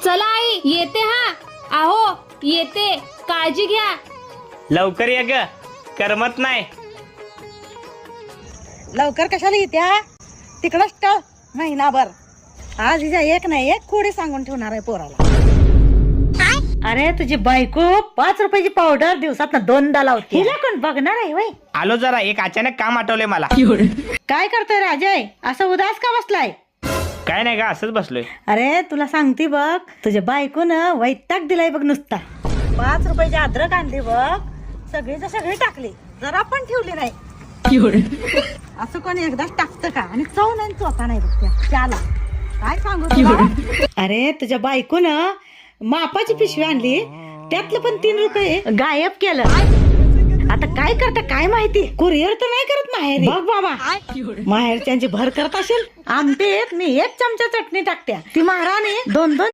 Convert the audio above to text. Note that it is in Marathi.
चला आई येते हा. आहो येते, काळजी घ्या. लवकर ये ग, करमत नाही. लवकर कशाला येत्या तिकडच टळ महिनाभर. आज हिच्या एक नाही एक खोडी सांगून ठेवणार आहे पोराला. अरे तुझी बायको 5 रुपयाची पावडर दिवसात 2दा लावते. हिला कोण बघणार आहे वय? आलो जरा, एक अचानक काम आठवले मला. काय करतोय राजय, असं उदास का बसलाय? काय नाही का, असंच बसलोय. अरे तुला सांगते बघ, तुझ्या बायकोनं वैताग दिलाय बघ नुसता. 5 रुपयाची अद्रक आणली बघ, सगळी सगळी टाकली, जरा पण ठेवली नाही. असं कोणी एकदाच टाकतं का? आणि चव नाही चोथा नाही बघ त्याला. काय सांगू तुला? अरे तुझ्या बायकोनं मापाची पिशवी आणली, त्यातलं पण 3 रुपये गायब केलं. आता काय करता काय माहिती. कुरिअर तर नाही करत माहेरी. बघ बाबा, माहेरच्यांची भर करत असेल. आमटीत मी 1 चमचा चटणी टाकत्या, ती महाराणी 2-2